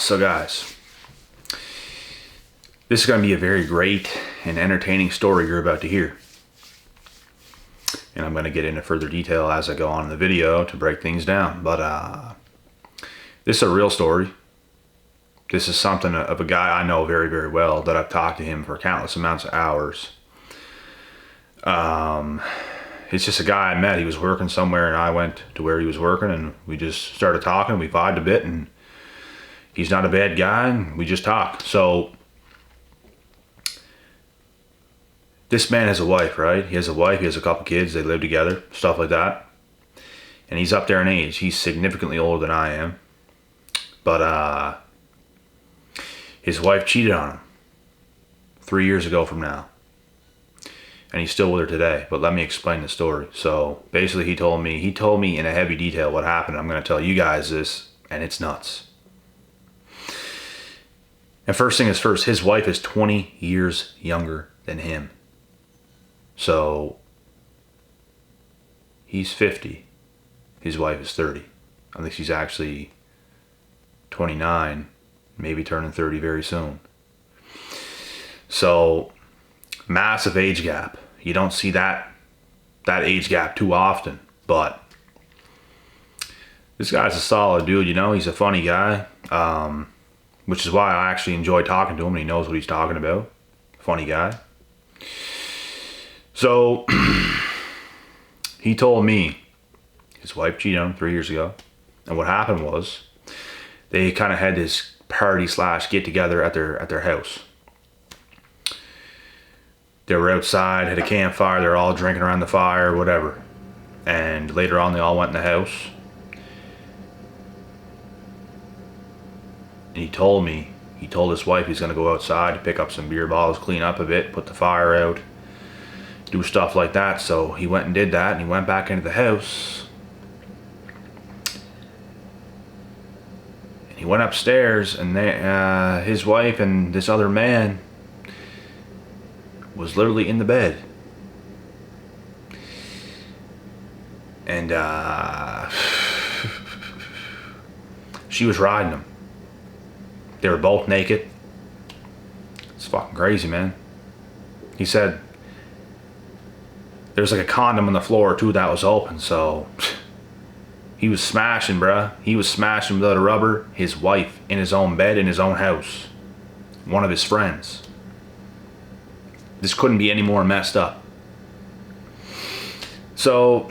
So guys, this is going to be a very great and entertaining story you're about to hear. And I'm going to get into further detail as I go on in the video to break things down. But this is a real story. This is something of a guy I know very, very well, that I've talked to him for countless amounts of hours. It's just a guy I met. He was working somewhere and I went to where he was working and we just started talking. We vibed a bit and he's not a bad guy and we just talked. So this man has a wife, right? He has a wife, he has a couple kids, they live together, stuff like that. And he's up there in age. He's significantly older than I am. But his wife cheated on him 3 years ago from now. And he's still with her today. But let me explain the story. So basically he told me in a heavy detail what happened. I'm going to tell you guys this, and it's nuts. And first thing is first, his wife is 20 years younger than him. So he's 50. His wife is 30. I think she's actually 29, maybe turning 30 very soon. So massive age gap. You don't see that age gap too often, but this guy's a solid dude, you know. He's a funny guy, which is why I actually enjoy talking to him, and he knows what he's talking about. Funny guy. So he told me his wife cheated on him 3 years ago, and what happened was they kind of had this party / get together at their house. They were outside, had a campfire, they were all drinking around the fire, whatever. And later on they all went in the house. And he told his wife he's gonna go outside to pick up some beer bottles, clean up a bit, put the fire out, do stuff like that. So he went and did that, and he went back into the house. And he went upstairs, and his wife and this other man was literally in the bed. And she was riding him. They were both naked. It's fucking crazy, man. He said there's like a condom on the floor too that was open, so he was smashing, bruh. He was smashing without a rubber his wife in his own bed in his own house. One of his friends. This couldn't be any more messed up. So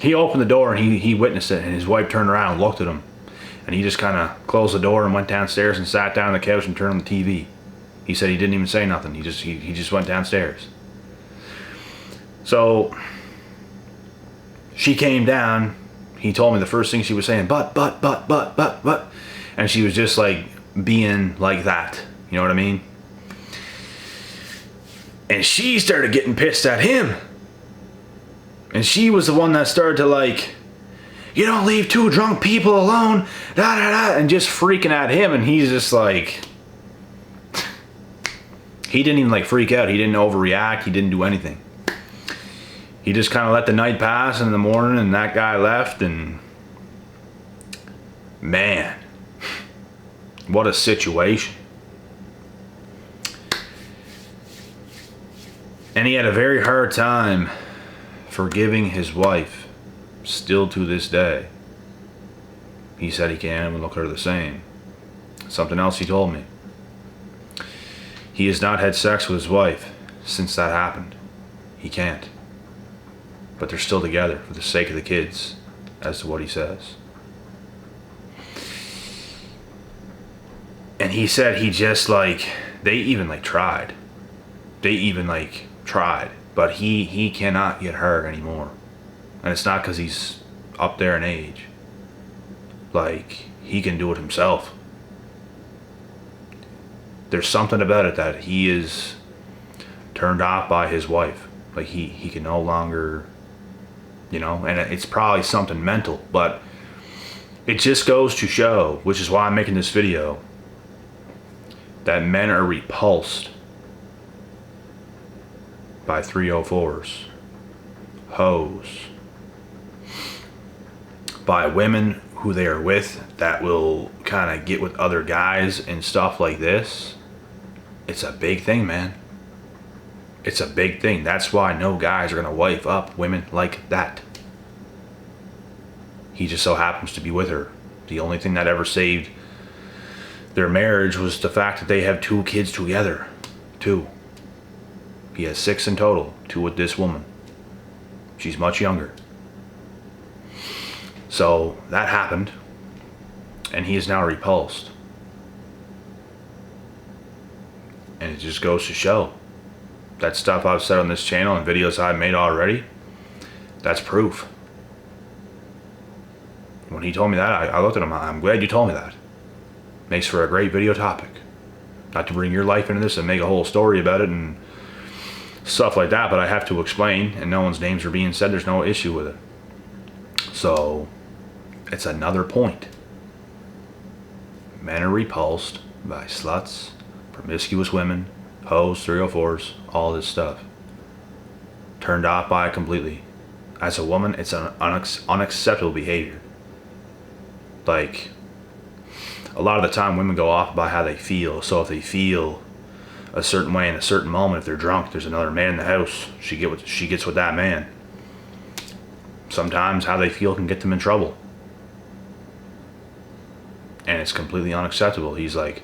he opened the door and he witnessed it, and his wife turned around and looked at him, and he just kind of closed the door and went downstairs and sat down on the couch and turned on the TV. He said he didn't even say nothing. He just went downstairs. So she came down. He told me the first thing she was saying, but, and she was just like being like that. You know what I mean? And she started getting pissed at him. And she was the one that started to like, you don't leave two drunk people alone, and just freaking at him. And he's just like, he didn't even like freak out. He didn't overreact. He didn't do anything. He just kind of let the night pass, and in the morning, and that guy left, and man, what a situation. And he had a very hard time forgiving his wife, still to this day. He said he can't even look at her the same. Something else he told me. He has not had sex with his wife since that happened. He can't. But they're still together for the sake of the kids, as to what he says. And he said he just like, they even like tried. But he cannot get hard anymore. And it's not because he's up there in age. Like, he can do it himself. There's something about it that he is turned off by his wife. Like, he can no longer, you know, and it's probably something mental, but it just goes to show, which is why I'm making this video, that men are repulsed by 304s, hoes, by women who they are with that will kind of get with other guys and stuff like this, it's a big thing, man. It's a big thing. That's why no guys are going to wife up women like that. He just so happens to be with her. The only thing that ever saved their marriage was the fact that they have 2 kids together. 2. He has 6 in total. 2 with this woman. She's much younger. So that happened. And he is now repulsed. And it just goes to show. That stuff I've said on this channel and videos I've made already, that's proof. When he told me that, I looked at him. I'm glad you told me that. Makes for a great video topic. Not to bring your life into this and make a whole story about it and stuff like that, but I have to explain, and no one's names are being said. There's no issue with it. So, it's another point. Men are repulsed by sluts, promiscuous women, hoes, 304s, all this stuff. Turned off by it completely. As a woman, it's an unacceptable behavior. Like, a lot of the time women go off by how they feel. So if they feel a certain way in a certain moment, if they're drunk, there's another man in the house, she gets with that man. Sometimes how they feel can get them in trouble. And it's completely unacceptable. He's like,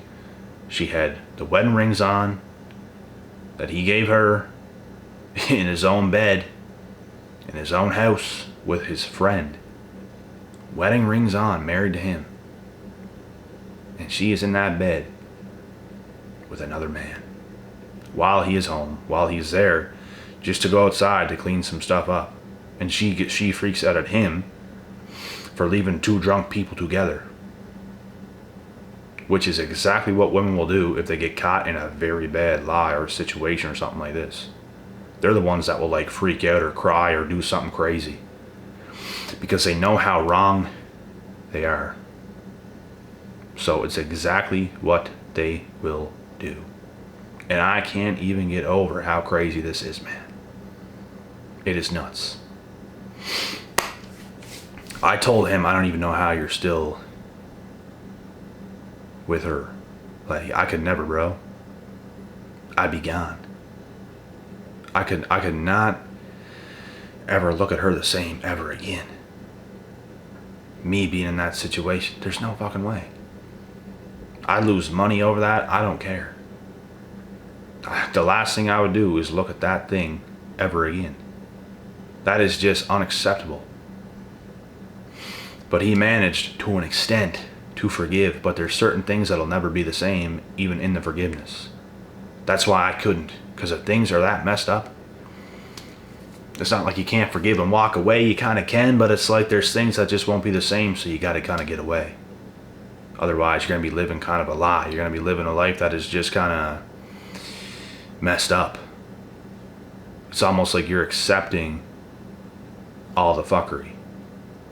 she had the wedding rings on that he gave her in his own bed, in his own house with his friend. Wedding rings on, married to him. And she is in that bed with another man. While he is home, while he's there, just to go outside to clean some stuff up. And she freaks out at him for leaving 2 drunk people together. Which is exactly what women will do if they get caught in a very bad lie or situation or something like this. They're the ones that will like freak out or cry or do something crazy. Because they know how wrong they are. So it's exactly what they will do. And I can't even get over how crazy this is, man. It is nuts. I told him, I don't even know how you're still with her. Like, I could never, bro. I'd be gone. I could not ever look at her the same ever again. Me being in that situation, there's no fucking way. I'd lose money over that. I don't care. The last thing I would do is look at that thing ever again. That is just unacceptable. But he managed to an extent to forgive, but there's certain things that'll never be the same, even in the forgiveness. That's why I couldn't, because if things are that messed up, it's not like you can't forgive and walk away. You kind of can, but it's like there's things that just won't be the same, so you got to kind of get away. Otherwise, you're going to be living kind of a lie. You're going to be living a life that is just kind of messed up. It's almost like you're accepting all the fuckery,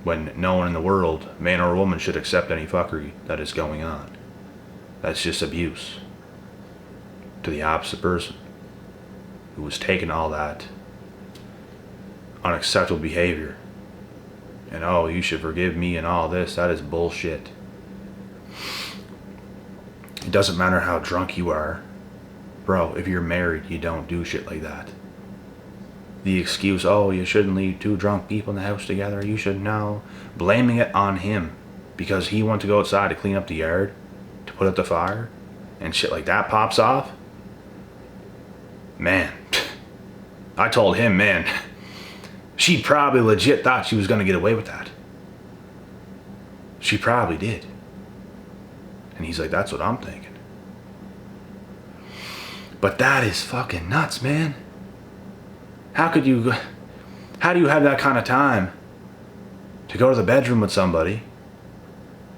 when no one in the world, man or woman, should accept any fuckery that is going on. That's just abuse to the opposite person who was taking all that unacceptable behavior and, oh, you should forgive me and all this. That is bullshit. It doesn't matter how drunk you are, bro. If you're married, you don't do shit like that. The excuse, oh, you shouldn't leave 2 drunk people in the house together, you should know. Blaming it on him because he went to go outside to clean up the yard, to put out the fire, and shit like that pops off. Man, I told him, man, she probably legit thought she was going to get away with that. She probably did. And he's like, that's what I'm thinking. But that is fucking nuts, man. How do you have that kind of time to go to the bedroom with somebody,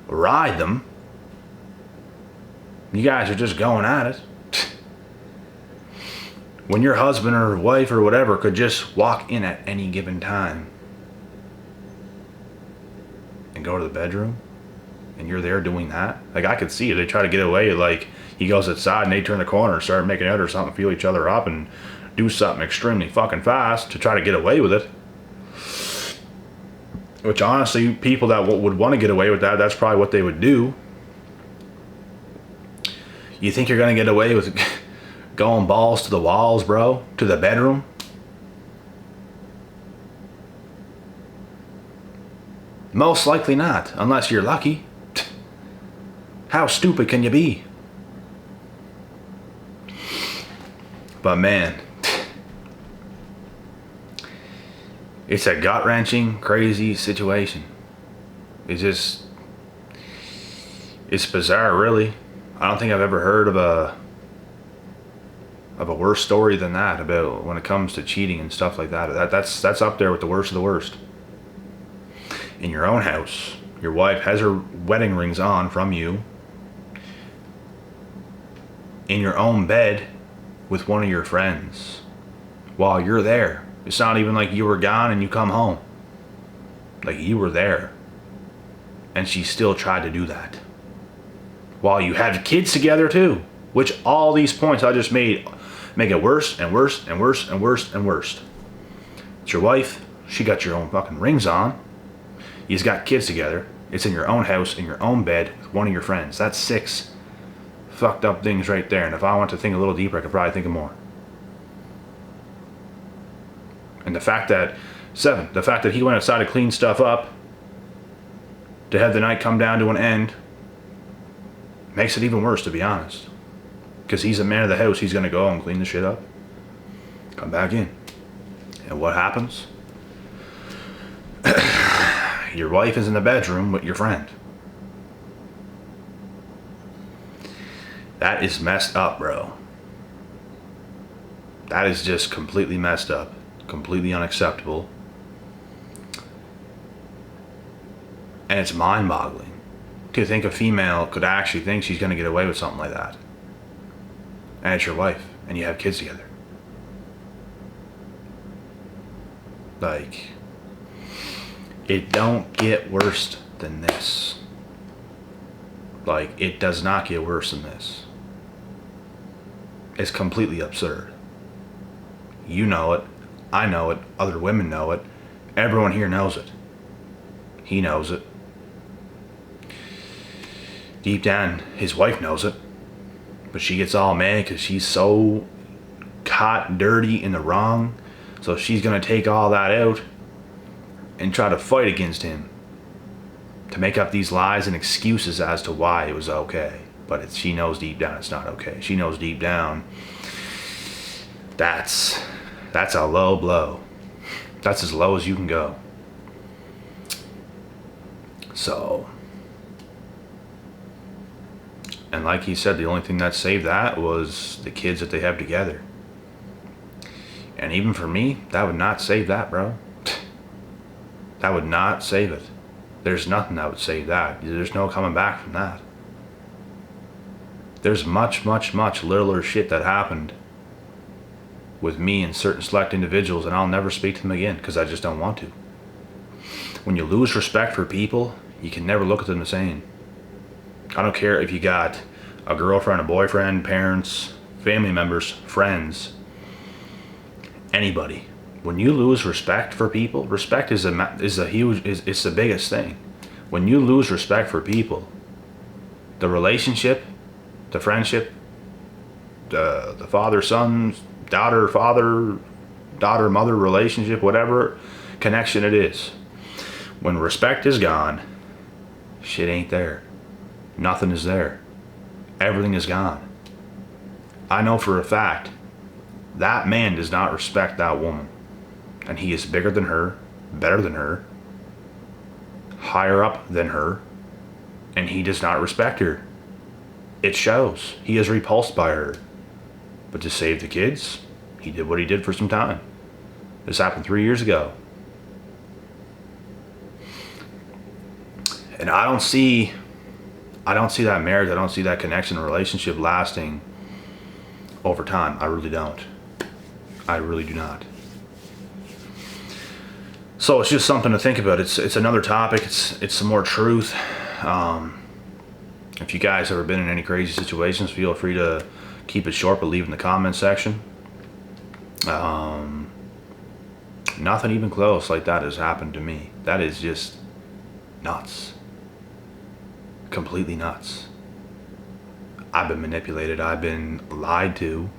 ride them, you guys are just going at it, when your husband or wife or whatever could just walk in at any given time and go to the bedroom, and you're there doing that? Like, I could see it. They try to get away. Like, he goes outside and they turn the corner and start making out or something, feel each other up and do something extremely fucking fast to try to get away with it. Which honestly, people that would want to get away with that, that's probably what they would do. You think you're going to get away with going balls to the walls, bro? To the bedroom? Most likely not, unless you're lucky. How stupid can you be? But man, it's a gut-wrenching, crazy situation. It's bizarre, really. I don't think I've ever heard of a worse story than that about when it comes to cheating and stuff like that. That's up there with the worst of the worst. In your own house, your wife has her wedding rings on from you. In your own bed with one of your friends while you're there. It's not even like you were gone and you come home. Like, you were there. And she still tried to do that. While you have kids together too. Which all these points I just made make it worse and worse and worse and worse and worse. It's your wife. She got your own fucking rings on. You've got kids together. It's in your own house, in your own bed with one of your friends. That's 6 fucked up things right there. And if I want to think a little deeper, I could probably think of more. And the fact that 7, the fact that he went outside to clean stuff up to have the night come down to an end makes it even worse, to be honest. Because he's a man of the house. He's going to go and clean the shit up, come back in. And what happens? Your wife is in the bedroom with your friend. That is messed up, bro. That is just completely messed up. Completely unacceptable. And it's mind-boggling to think a female could actually think she's going to get away with something like that. And it's your wife, and you have kids together. Like, it don't get worse than this. Like, it does not get worse than this. It's completely absurd. You know it. I know it. Other women know it. Everyone here knows it. He knows it. Deep down, his wife knows it. But she gets all mad because she's so caught dirty in the wrong. So she's going to take all that out and try to fight against him to make up these lies and excuses as to why it was okay. But she knows deep down it's not okay. She knows deep down that's a low blow. That's as low as you can go. So, and like he said, the only thing that saved that was the kids that they have together. And even for me, that would not save that, bro. That would not save it. There's nothing that would save that. There's no coming back from that. There's much, much, much littler shit that happened with me and certain select individuals, and I'll never speak to them again because I just don't want to. When you lose respect for people, you can never look at them the same. I don't care if you got a girlfriend, a boyfriend, parents, family members, friends, anybody. When you lose respect for people, respect is the biggest thing. When you lose respect for people, the relationship, the friendship, the father-son, daughter-mother relationship, whatever connection it is, when respect is gone, shit ain't there. Nothing is there. Everything is gone. I know for a fact that man does not respect that woman. And he is bigger than her, better than her, higher up than her, and he does not respect her. It shows. He is repulsed by her. But to save the kids, he did what he did for some time. This happened 3 years ago. And I don't see that marriage, I don't see that connection, relationship lasting over time. I really don't. I really do not. So it's just something to think about. It's another topic. It's some more truth. If you guys ever been in any crazy situations, feel free to keep it short, but leave in the comment section. Nothing even close like that has happened to me. That is just nuts. Completely nuts. I've been manipulated. I've been lied to.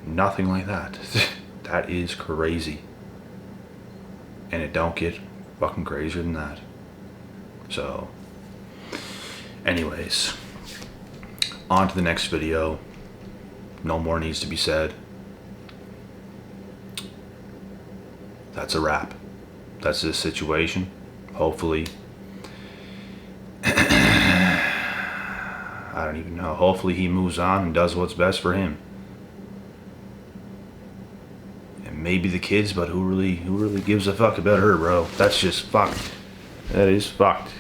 Nothing like that. That is crazy. And it don't get fucking crazier than that. So, anyways, on to the next video. No more needs to be said. That's a wrap. That's this situation. Hopefully, I don't even know. Hopefully he moves on and does what's best for him. And maybe the kids, but who really gives a fuck about her, bro? That's just fucked. That is fucked.